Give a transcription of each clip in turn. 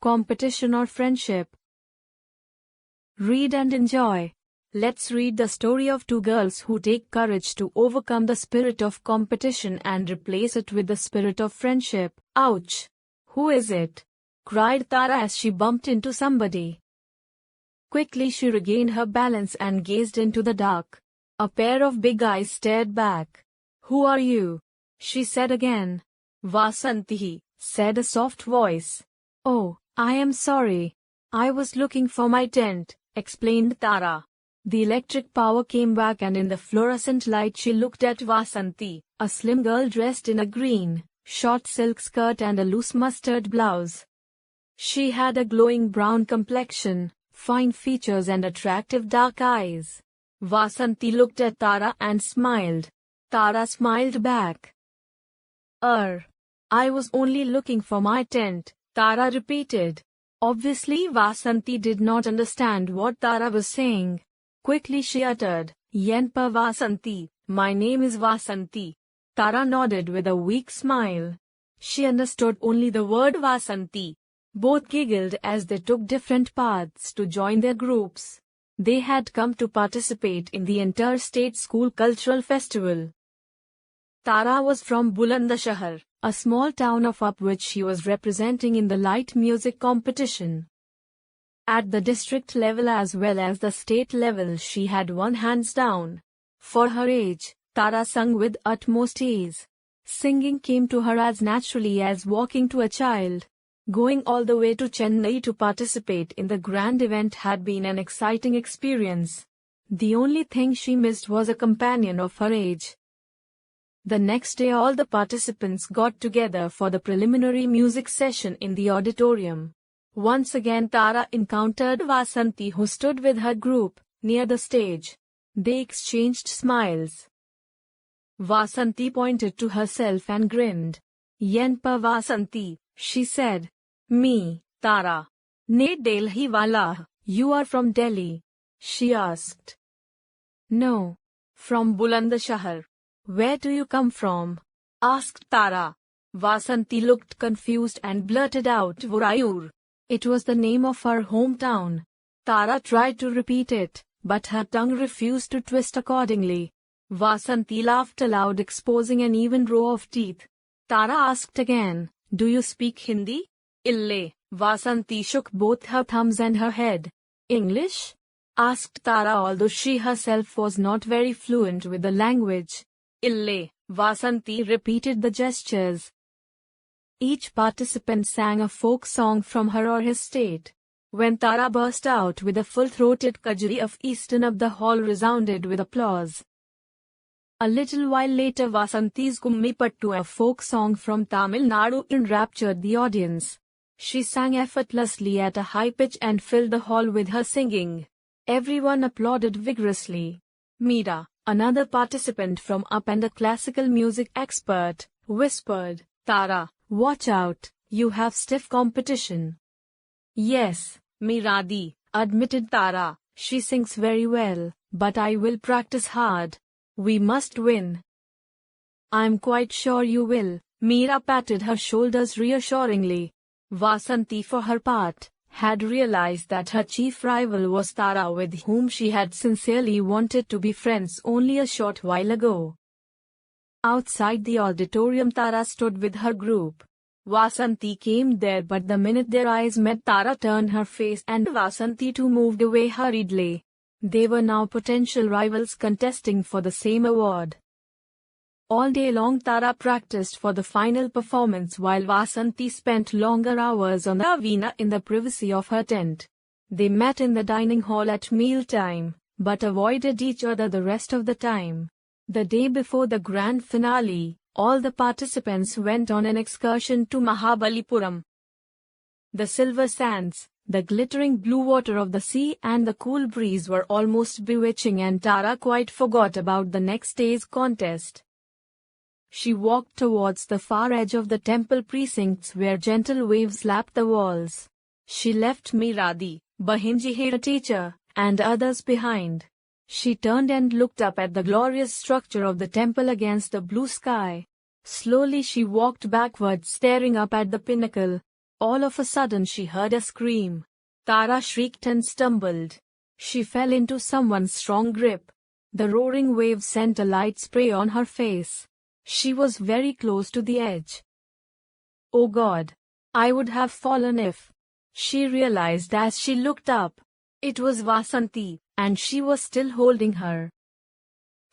competition or friendship? Read and enjoy. Let's read the story of two girls who take courage to overcome the spirit of competition and replace it with the spirit of friendship. Ouch! Who is it? Cried Tara as she bumped into somebody. Quickly she regained her balance and gazed into the dark. A pair of big eyes stared back. Who are you? She said again. Vasanti, said a soft voice. Oh, I am sorry. I was looking for my tent, explained Tara. The electric power came back and in the fluorescent light she looked at Vasanti, a slim girl dressed in a green, short silk skirt and a loose mustard blouse. She had a glowing brown complexion, fine features and attractive dark eyes. Vasanti looked at Tara and smiled. Tara smiled back. I was only looking for my tent, Tara repeated. Obviously Vasanti did not understand what Tara was saying. Quickly she uttered, Yenpa Vasanti, my name is Vasanti. Tara nodded with a weak smile. She understood only the word Vasanti. Both giggled as they took different paths to join their groups. They had come to participate in the Interstate School Cultural Festival. Tara was from Bulandashahar, a small town of up which she was representing in the light music competition. At the district level as well as the state level she had won hands down. For her age, Tara sung with utmost ease. Singing came to her as naturally as walking to a child. Going all the way to Chennai to participate in the grand event had been an exciting experience. The only thing she missed was a companion of her age. The next day all the participants got together for the preliminary music session in the auditorium. Once again Tara encountered Vasanti who stood with her group, near the stage. They exchanged smiles. Vasanti pointed to herself and grinned. Yenpa Vasanti, she said. Me, Tara. Ne Delhi wala, you are from Delhi? She asked. No. From Bulandashahar. Where do you come from? Asked Tara. Vasanti looked confused and blurted out Vorayur. It was the name of her hometown. Tara tried to repeat it, but her tongue refused to twist accordingly. Vasanti laughed aloud, exposing an even row of teeth. Tara asked again, Do you speak Hindi? Ille. Vasanti shook both her thumbs and her head. English? Asked Tara, although she herself was not very fluent with the language. Ille. Vasanti repeated the gestures. Each participant sang a folk song from her or his state. When Tara burst out with a full-throated kajri of Eastern up, the hall resounded with applause. A little while later Vasanti's Kummi Pattu, a folk song from Tamil Nadu, enraptured the audience. She sang effortlessly at a high pitch and filled the hall with her singing. Everyone applauded vigorously. Meera, another participant from up and a classical music expert, whispered, Tara, watch out, you have stiff competition. Yes, Meeradi, admitted Tara, she sings very well, but I will practice hard. We must win. I'm quite sure you will, Meera patted her shoulders reassuringly. Vasanti, for her part, had realized that her chief rival was Tara, with whom she had sincerely wanted to be friends only a short while ago. Outside the auditorium Tara stood with her group. Vasanti came there, but the minute their eyes met Tara turned her face and Vasanti too moved away hurriedly. They were now potential rivals contesting for the same award. All day long Tara practiced for the final performance while Vasanti spent longer hours on the veena in the privacy of her tent. They met in the dining hall at mealtime, but avoided each other the rest of the time. The day before the grand finale, all the participants went on an excursion to Mahabalipuram. The silver sands, the glittering blue water of the sea and the cool breeze were almost bewitching, and Tara quite forgot about the next day's contest. She walked towards the far edge of the temple precincts where gentle waves lapped the walls. She left Meeradi, Bahinji, her teacher, and others behind. She turned and looked up at the glorious structure of the temple against the blue sky. Slowly she walked backwards, staring up at the pinnacle. All of a sudden she heard a scream. Tara shrieked and stumbled. She fell into someone's strong grip. The roaring waves sent a light spray on her face. She was very close to the edge. Oh God! I would have fallen if... She realized as she looked up. It was Vasanti, and she was still holding her.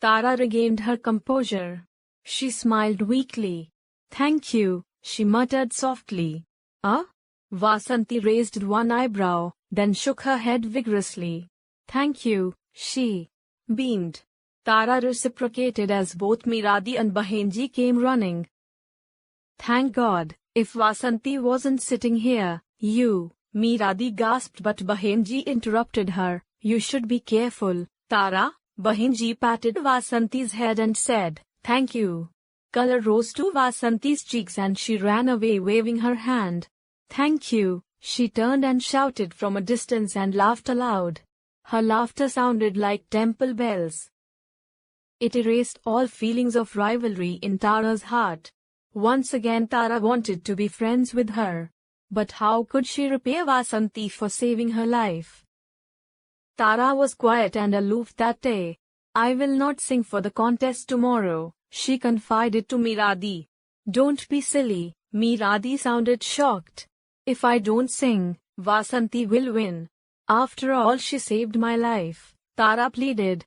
Tara regained her composure. She smiled weakly. Thank you, she muttered softly. Vasanti raised one eyebrow, then shook her head vigorously. Thank you, she beamed. Tara reciprocated as both Miradi and Bahenji came running. Thank God, if Vasanti wasn't sitting here, Miradi gasped, but Bahenji interrupted her. You should be careful, Tara. Bahenji patted Vasanti's head and said, Thank you. Color rose to Vasanti's cheeks and she ran away waving her hand. Thank you, she turned and shouted from a distance and laughed aloud. Her laughter sounded like temple bells. It erased all feelings of rivalry in Tara's heart. Once again Tara wanted to be friends with her. But how could she repay Vasanti for saving her life? Tara was quiet and aloof that day. I will not sing for the contest tomorrow, she confided to Miradi. Don't be silly, Miradi sounded shocked. If I don't sing, Vasanti will win. After all, she saved my life, Tara pleaded.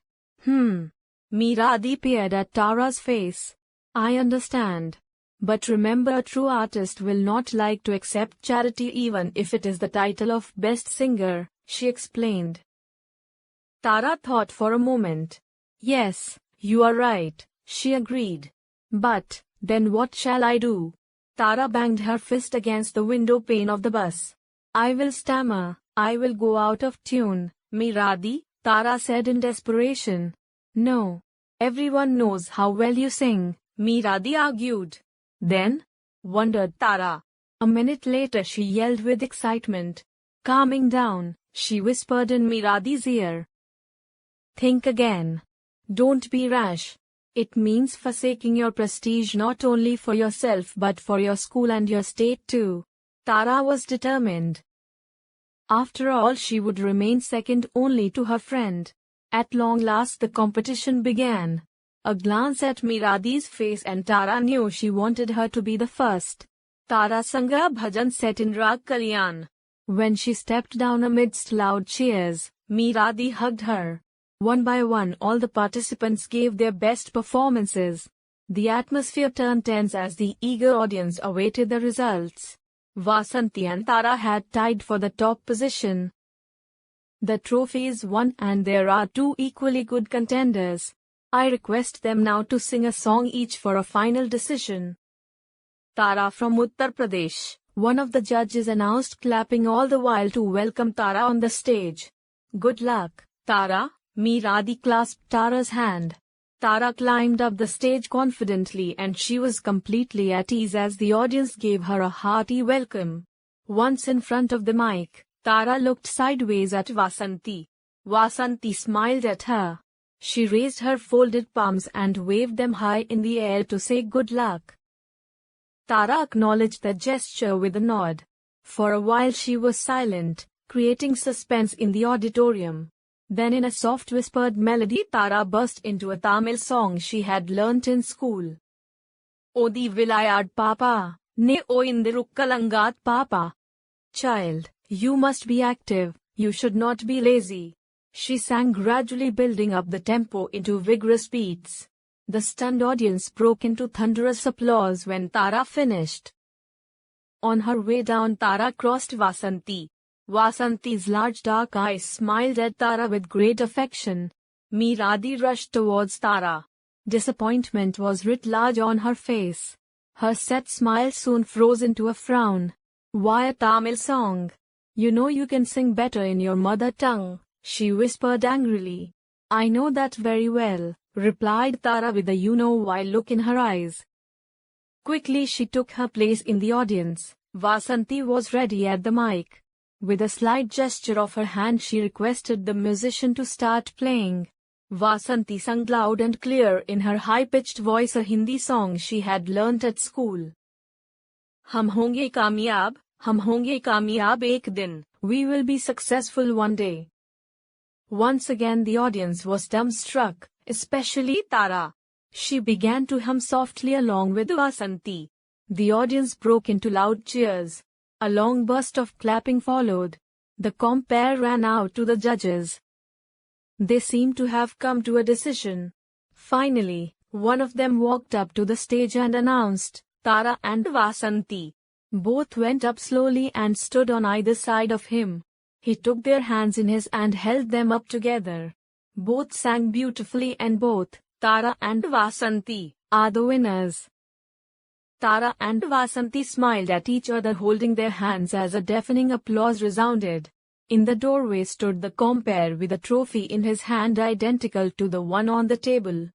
Miradi peered at Tara's face. I understand. But remember, a true artist will not like to accept charity even if it is the title of best singer, she explained. Tara thought for a moment. Yes, you are right, she agreed. But, then what shall I do? Tara banged her fist against the window pane of the bus. I will stammer, I will go out of tune, Miradi, Tara said in desperation. No. Everyone knows how well you sing, Miradi argued. Then? Wondered Tara. A minute later she yelled with excitement. Calming down, she whispered in Miradi's ear. Think again. Don't be rash. It means forsaking your prestige not only for yourself but for your school and your state too. Tara was determined. After all, she would remain second only to her friend. At long last the competition began. A glance at Miradi's face and Tara knew she wanted her to be the first. Tara sang a bhajan set in Rag Kalyan. When she stepped down amidst loud cheers, Miradi hugged her. One by one all the participants gave their best performances. The atmosphere turned tense as the eager audience awaited the results. Vasanti and Tara had tied for the top position. The trophy is won and there are two equally good contenders. I request them now to sing a song each for a final decision. Tara from Uttar Pradesh, one of the judges announced, clapping all the while to welcome Tara on the stage. Good luck, Tara. Miradi clasped Tara's hand. Tara climbed up the stage confidently and she was completely at ease as the audience gave her a hearty welcome. Once in front of the mic, Tara looked sideways at Vasanti. Vasanti smiled at her. She raised her folded palms and waved them high in the air to say good luck. Tara acknowledged the gesture with a nod. For a while she was silent, creating suspense in the auditorium. Then in a soft whispered melody Tara burst into a Tamil song she had learnt in school. Odi Vilayad Papa, ne o Indirukkalangat Papa. Child, you must be active, you should not be lazy. She sang, gradually building up the tempo into vigorous beats. The stunned audience broke into thunderous applause when Tara finished. On her way down Tara crossed Vasanti. Vasanti's large dark eyes smiled at Tara with great affection. Miradi rushed towards Tara. Disappointment was writ large on her face. Her set smile soon froze into a frown. Why a Tamil song? You know you can sing better in your mother tongue, she whispered angrily. I know that very well, replied Tara with a you-know-why look in her eyes. Quickly she took her place in the audience. Vasanti was ready at the mic. With a slight gesture of her hand she requested the musician to start playing. Vasanti sang loud and clear in her high-pitched voice a Hindi song she had learnt at school. Hum honge kamyab, हम होंगे कामयाब एक दिन. We will be successful one day. Once again the audience was dumbstruck, especially Tara. She began to hum softly along with Vasanti. The audience broke into loud cheers. A long burst of clapping followed. The compere ran out to the judges. They seemed to have come to a decision. Finally, one of them walked up to the stage and announced, Tara and Vasanti. Both went up slowly and stood on either side of him. He took their hands in his and held them up together. Both sang beautifully and both, Tara and Vasanti, are the winners. Tara and Vasanti smiled at each other holding their hands as a deafening applause resounded. In the doorway stood the compere with a trophy in his hand identical to the one on the table.